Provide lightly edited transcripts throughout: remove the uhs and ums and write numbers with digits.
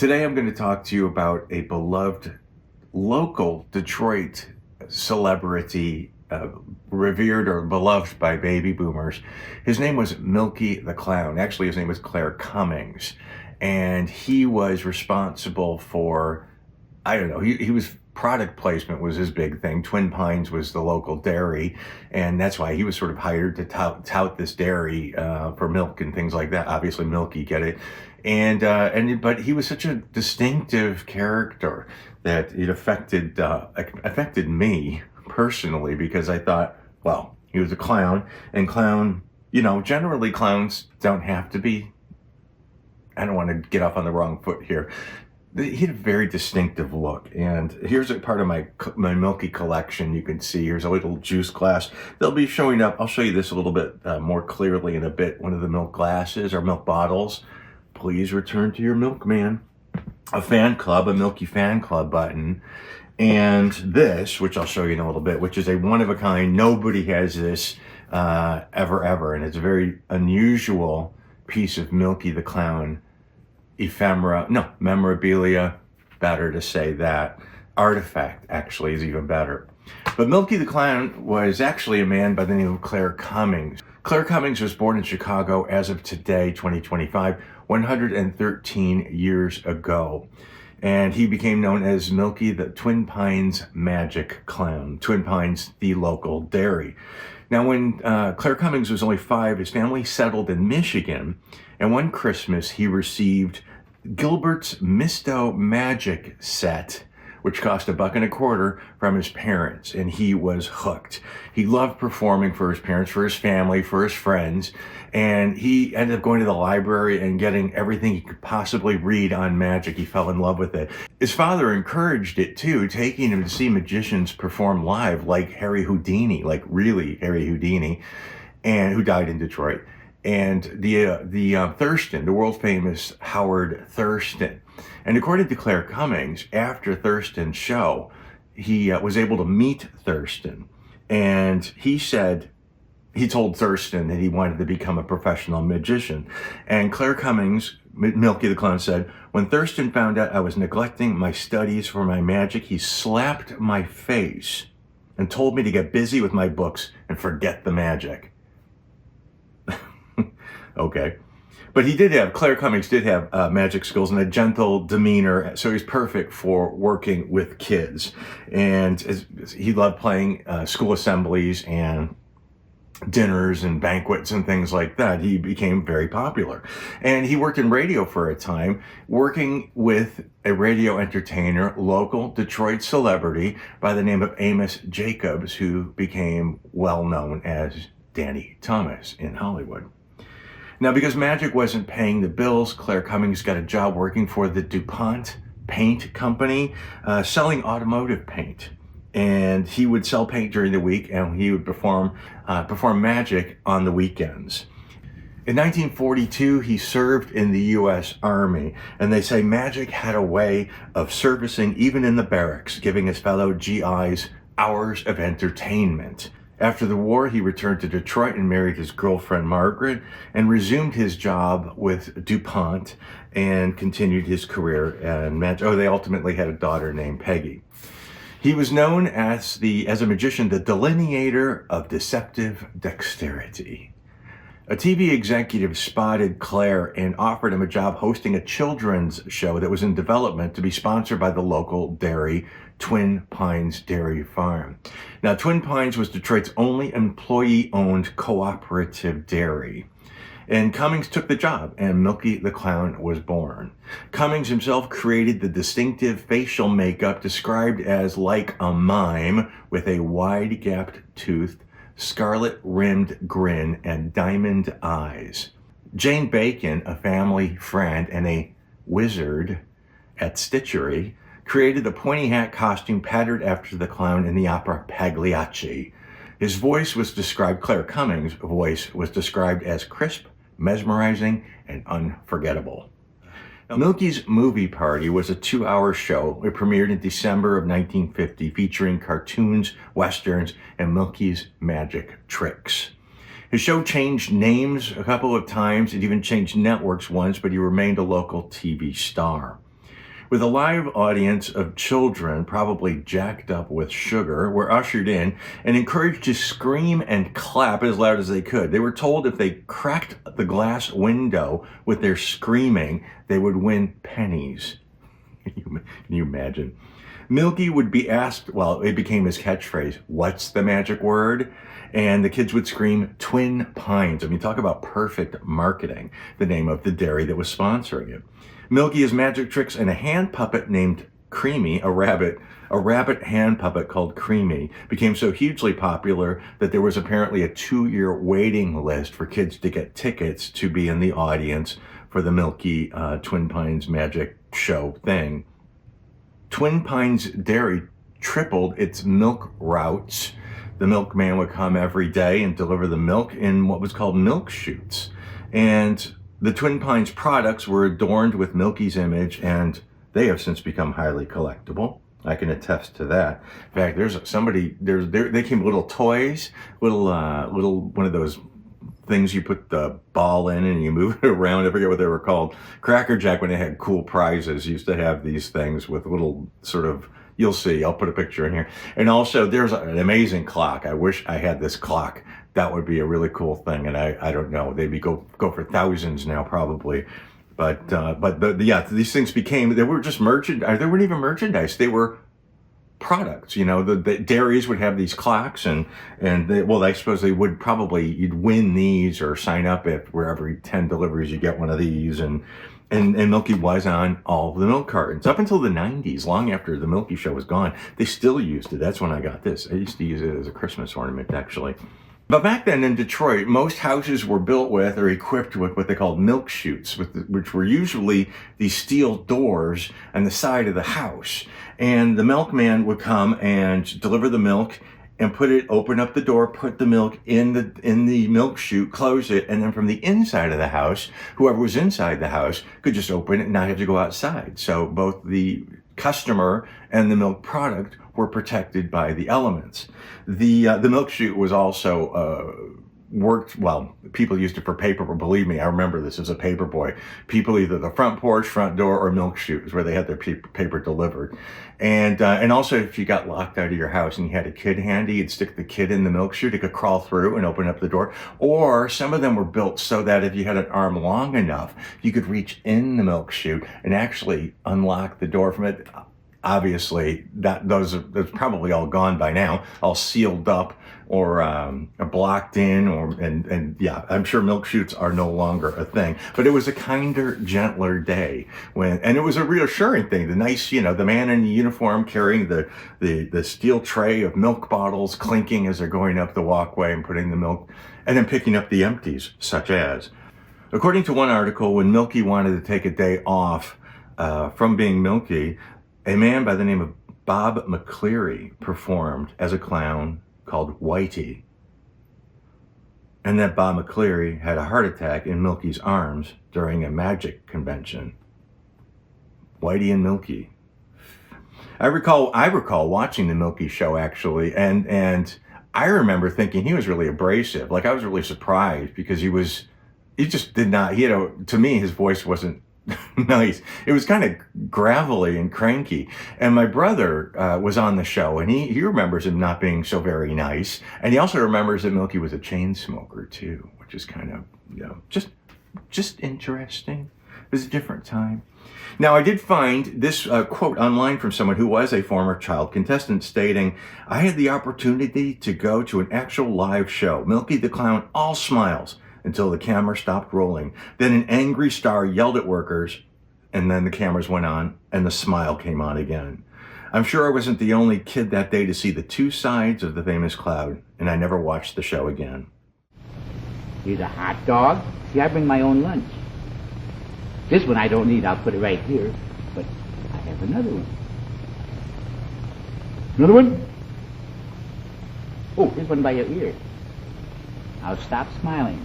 Today I'm going to talk to you about a beloved local Detroit celebrity, revered or beloved by baby boomers. His name was Milky the Clown. Actually, his name was Clare Cummings. And he was responsible for, I don't know, he was product placement was his big thing. Twin Pines was the local dairy, and that's why he was sort of hired to tout this dairy for milk and things like that. Obviously, Milky, get it? But he was such a distinctive character that it affected me personally, because I thought, well, he was a clown, and generally clowns don't have to be. I don't want to get off on the wrong foot here. He had a very distinctive look, and here's a part of my Milky collection. You can see here's a little juice glass. They'll be showing up. I'll show you this a little bit more clearly in a bit. One of the milk glasses or milk bottles. Please return to your milkman. A fan club, a Milky fan club button. And this, which I'll show you in a little bit, which is a one-of-a-kind. Nobody has this ever. And it's a very unusual piece of Milky the Clown memorabilia, better to say that. Artifact, actually, is even better. But Milky the Clown was actually a man by the name of Clare Cummings. Clare Cummings was born in Chicago as of today, 2025, 113 years ago. And he became known as Milky the Twin Pines Magic Clown. Twin Pines, the local dairy. Now, when Clare Cummings was only 5, his family settled in Michigan. And one Christmas, he received Gilbert's Misto Magic set, which cost $1.25 from his parents, and he was hooked. He loved performing for his parents, for his family, for his friends, and he ended up going to the library and getting everything he could possibly read on magic. He fell in love with it. His father encouraged it too, taking him to see magicians perform live, like Harry Houdini, like really Harry Houdini, and who died in Detroit. And the Thurston, the world famous Howard Thurston. And according to Clare Cummings, after Thurston's show, he was able to meet Thurston. And he told Thurston that he wanted to become a professional magician. And Clare Cummings, Milky the Clown, said, when Thurston found out I was neglecting my studies for my magic, he slapped my face and told me to get busy with my books and forget the magic. Okay. But Clare Cummings did have magic skills and a gentle demeanor, so he's perfect for working with kids. And he loved playing school assemblies and dinners and banquets and things like that. He became very popular. And he worked in radio for a time, working with a radio entertainer, local Detroit celebrity by the name of Amos Jacobs, who became well known as Danny Thomas in Hollywood. Now, because magic wasn't paying the bills, Clare Cummings got a job working for the DuPont Paint Company, selling automotive paint. And he would sell paint during the week, and he would perform magic on the weekends. In 1942, he served in the U.S. Army, and they say magic had a way of servicing even in the barracks, giving his fellow GIs hours of entertainment. After the war, he returned to Detroit and married his girlfriend, Margaret, and resumed his job with DuPont and continued his career in magic. They ultimately had a daughter named Peggy. He was known as a magician, the delineator of deceptive dexterity. A TV executive spotted Clare and offered him a job hosting a children's show that was in development to be sponsored by the local dairy, Twin Pines Dairy Farm. Now, Twin Pines was Detroit's only employee-owned cooperative dairy. And Cummings took the job, and Milky the Clown was born. Cummings himself created the distinctive facial makeup described as like a mime, with a wide-gapped tooth, scarlet-rimmed grin, and diamond eyes. Jane Bacon, a family friend and a wizard at stitchery, created the pointy hat costume patterned after the clown in the opera Pagliacci. His voice was described, Clare Cummings' voice was described as crisp, mesmerizing, and unforgettable. Now, Milky's Movie Party was a 2-hour show. It premiered in December of 1950, featuring cartoons, westerns, and Milky's magic tricks. His show changed names a couple of times. It even changed networks once, but he remained a local TV star. with a live audience of children, probably jacked up with sugar, were ushered in and encouraged to scream and clap as loud as they could. They were told if they cracked the glass window with their screaming, they would win pennies. Can you imagine? Milky would be asked, well, it became his catchphrase, "What's the magic word?" And the kids would scream, "Twin Pines." I mean, talk about perfect marketing, the name of the dairy that was sponsoring it. Milky has magic tricks and a hand puppet named Creamy, a rabbit hand puppet called Creamy, became so hugely popular that there was apparently a 2-year waiting list for kids to get tickets to be in the audience for the Milky Twin Pines magic show thing. Twin Pines Dairy tripled its milk routes. The milkman would come every day and deliver the milk in what was called milk chutes. And the Twin Pines products were adorned with Milky's image, and they have since become highly collectible. I can attest to that. In fact, they came with little toys, little one of those things you put the ball in and you move it around. I forget what they were called. Cracker Jack, when they had cool prizes, used to have these things with little sort of, you'll see, I'll put a picture in here. And also there's an amazing clock. I wish I had this clock. That would be a really cool thing. And I don't know, they'd go for thousands now probably. But these things they were just merchandise. They weren't even merchandise. They were products. You know, the dairies would have these clocks, and I suppose they would you'd win these or sign up where every 10 deliveries you get one of these, and Milky was on all the milk cartons up until the 90s. Long after the Milky show was gone, they still used it. That's when I got this. I used to use it as a Christmas ornament, actually. But back then in Detroit, most houses were built with or equipped with what they called milk chutes, which were usually these steel doors on the side of the house. And the milkman would come and deliver the milk and open up the door, put the milk in the milk chute, close it, and then from the inside of the house, whoever was inside the house could just open it and not have to go outside. So both the customer and the milk product were protected by the elements. The milk chute was also worked, well, people used it for paper, but believe me, I remember this as a paper boy. People, either the front porch, front door, or milk chutes where they had their paper delivered. And also, if you got locked out of your house and you had a kid handy, you'd stick the kid in the milk chute. It could crawl through and open up the door. Or some of them were built so that if you had an arm long enough, you could reach in the milk chute and actually unlock the door from it. Obviously, those are probably all gone by now, all sealed up or blocked in, and I'm sure milk chutes are no longer a thing. But it was a kinder, gentler day and it was a reassuring thing. The nice, the man in the uniform carrying the steel tray of milk bottles, clinking as they're going up the walkway and putting the milk, and then picking up the empties, such as. According to one article, when Milky wanted to take a day off from being Milky, a man by the name of Bob McCleary performed as a clown called Whitey. And that Bob McCleary had a heart attack in Milky's arms during a magic convention. Whitey and Milky. I recall watching the Milky show, actually, and I remember thinking he was really abrasive. Like, I was really surprised because to me, his voice wasn't nice. It was kind of gravelly and cranky. And my brother was on the show, and he remembers him not being so very nice. And he also remembers that Milky was a chain smoker too, which is kind of, just interesting. It was a different time. Now, I did find this quote online from someone who was a former child contestant stating, "I had the opportunity to go to an actual live show. Milky the Clown, all smiles, until the camera stopped rolling. Then an angry star yelled at workers, and then the cameras went on, and the smile came on again. I'm sure I wasn't the only kid that day to see the two sides of the famous cloud, and I never watched the show again." Here's a hot dog. See, I bring my own lunch. This one I don't need. I'll put it right here. But I have another one. Another one? Oh, this one by your ear. I'll stop smiling.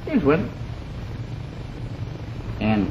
Here's one. And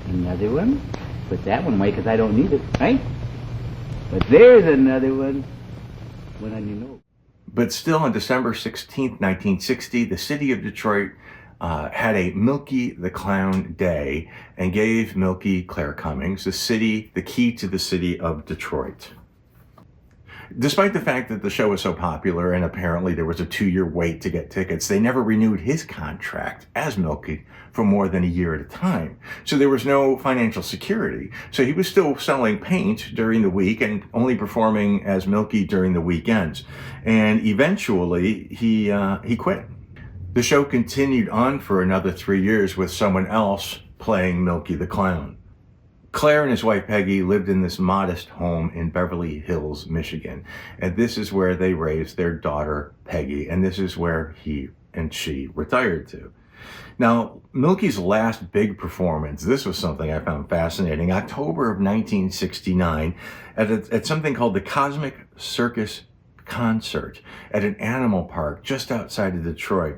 another one. Put that one away because I don't need it, right? But there's another one. One on your nose. But still, on December 16th, 1960, the city of Detroit had a Milky the Clown Day and gave Milky Clare Cummings the key to the city of Detroit. Despite the fact that the show was so popular and apparently there was a 2-year wait to get tickets, they never renewed his contract as Milky for more than a year at a time. So there was no financial security. So he was still selling paint during the week and only performing as Milky during the weekends. And eventually he quit. The show continued on for another 3 years with someone else playing Milky the Clown. Clare and his wife Peggy lived in this modest home in Beverly Hills, Michigan. And this is where they raised their daughter Peggy. And this is where he and she retired to. Now, Milky's last big performance, this was something I found fascinating, October of 1969 at something called the Cosmic Circus Concert at an animal park just outside of Detroit.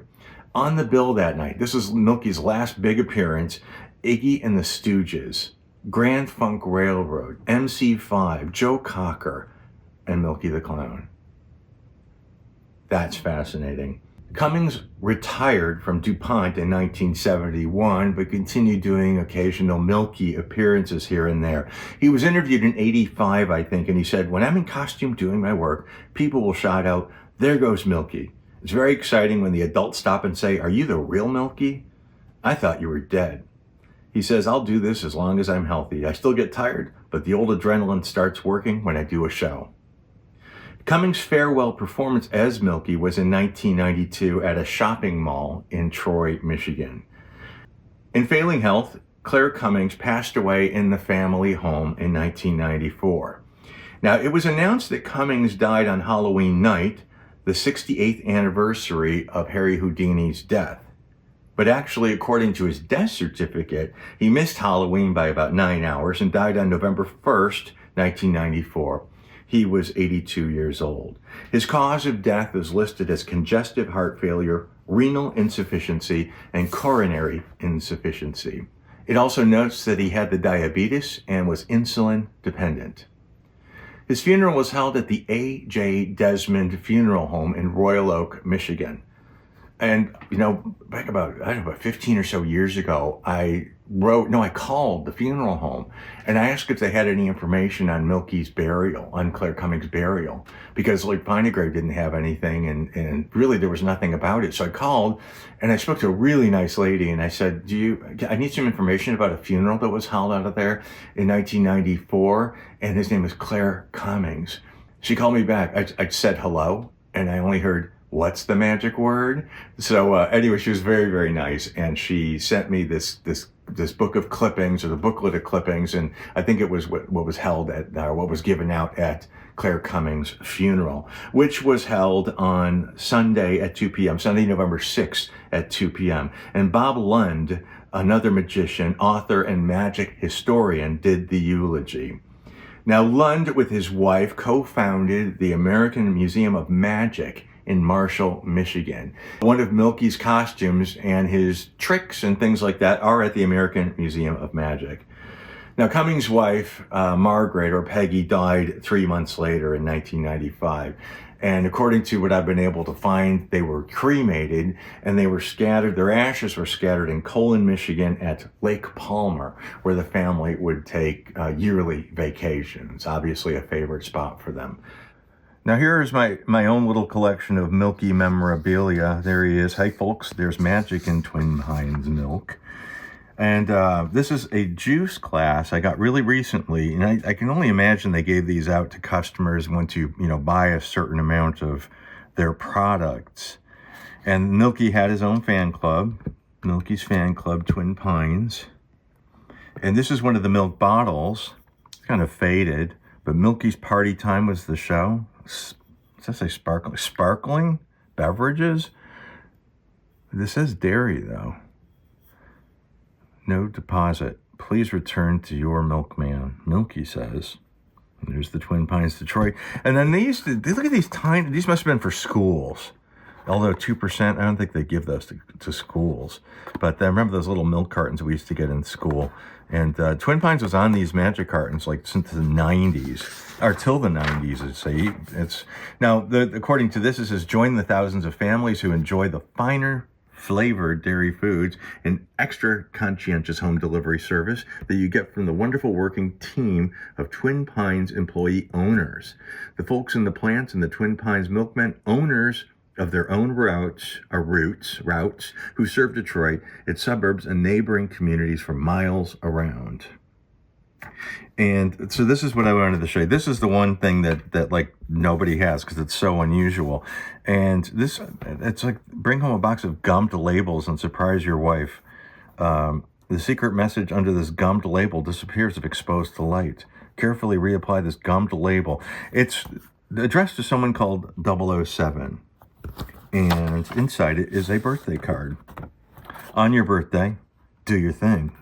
On the bill that night, this was Milky's last big appearance, Iggy and the Stooges, Grand Funk Railroad, MC5, Joe Cocker, and Milky the Clown. That's fascinating. Cummings retired from DuPont in 1971, but continued doing occasional Milky appearances here and there. He was interviewed in 85, I think, and he said, "When I'm in costume doing my work, people will shout out, 'There goes Milky.' It's very exciting when the adults stop and say, 'Are you the real Milky? I thought you were dead.' He says, 'I'll do this as long as I'm healthy. I still get tired, but the old adrenaline starts working when I do a show.'" Cummings' farewell performance as Milky was in 1992 at a shopping mall in Troy, Michigan. In failing health, Clare Cummings passed away in the family home in 1994. Now, it was announced that Cummings died on Halloween night, the 68th anniversary of Harry Houdini's death. But actually, according to his death certificate, he missed Halloween by about 9 hours and died on November 1st, 1994. He was 82 years old. His cause of death is listed as congestive heart failure, renal insufficiency, and coronary insufficiency. It also notes that he had the diabetes and was insulin dependent. His funeral was held at the A.J. Desmond Funeral Home in Royal Oak, Michigan. And, back about 15 or so years ago, I called the funeral home and I asked if they had any information on Milky's burial, on Clare Cummings' burial, because Find a Grave didn't have anything and really there was nothing about it. So I called and I spoke to a really nice lady and I said, I need some information about a funeral that was held out of there in 1994 and his name is Clare Cummings. She called me back. I said hello and I only heard, "What's the magic word?" So anyway, she was very, very nice. And she sent me this book of clippings, or the booklet of clippings. And I think it was what was held at, what was given out at Clare Cummings' funeral, which was held on Sunday at 2 p.m., Sunday, November 6th at 2 p.m. And Bob Lund, another magician, author, and magic historian, did the eulogy. Now, Lund, with his wife, co-founded the American Museum of Magic in Marshall, Michigan. One of Milky's costumes and his tricks and things like that are at the American Museum of Magic. Now, Cummings' wife, Margaret, or Peggy, died 3 months later in 1995. And according to what I've been able to find, they were cremated and they were scattered, their ashes were scattered in Colon, Michigan at Lake Palmer, where the family would take yearly vacations, obviously a favorite spot for them. Now here's my own little collection of Milky memorabilia. There he is. Hey folks, there's magic in Twin Pines milk. And this is a juice glass I got really recently. And I can only imagine they gave these out to customers once you buy a certain amount of their products. And Milky had his own fan club, Milky's Fan Club Twin Pines. And this is one of the milk bottles. It's kind of faded, but Milky's Party Time was the show. Does that say sparkling beverages? This says dairy though. No deposit. Please return to your milkman. Milky says. And there's the Twin Pines, Detroit. And then look at these tiny, these must have been for schools. Although 2%, I don't think they give those to schools. But I remember those little milk cartons we used to get in school. And Twin Pines was on these magic cartons like since the 90s. Or till the 90s, now, according to this, it says, join the thousands of families who enjoy the finer flavored dairy foods, and extra conscientious home delivery service that you get from the wonderful working team of Twin Pines employee owners. The folks in the plants and the Twin Pines milkmen, owners of their own routes, who serve Detroit, its suburbs, and neighboring communities for miles around. And so this is what I wanted to show you. This is the one thing that like nobody has because it's so unusual. And it's like bring home a box of gummed labels and surprise your wife. The secret message under this gummed label disappears if exposed to light. Carefully reapply this gummed label. It's addressed to someone called 007. And inside it is a birthday card. On your birthday, do your thing.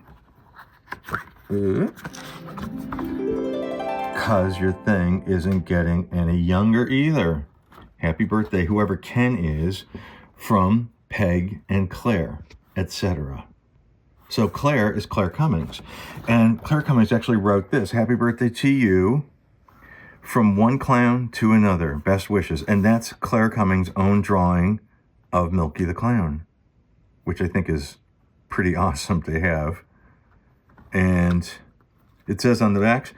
Because your thing isn't getting any younger either. Happy birthday, whoever Ken is, from Peg and Clare, etc. So Clare is Clare Cummings. And Clare Cummings actually wrote this. Happy birthday to you from one clown to another. Best wishes. And that's Clare Cummings' own drawing of Milky the Clown, which I think is pretty awesome to have. And it says on the back,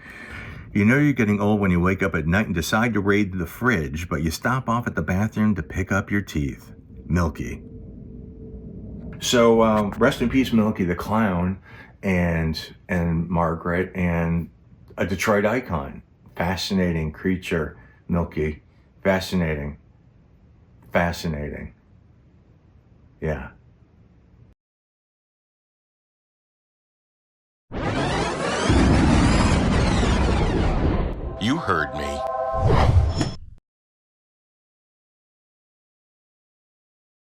you know you're getting old when you wake up at night and decide to raid the fridge, but you stop off at the bathroom to pick up your teeth. Milky. So rest in peace, Milky the Clown, and Margaret, and a Detroit icon. Fascinating creature, Milky. Fascinating. Fascinating. Yeah. You heard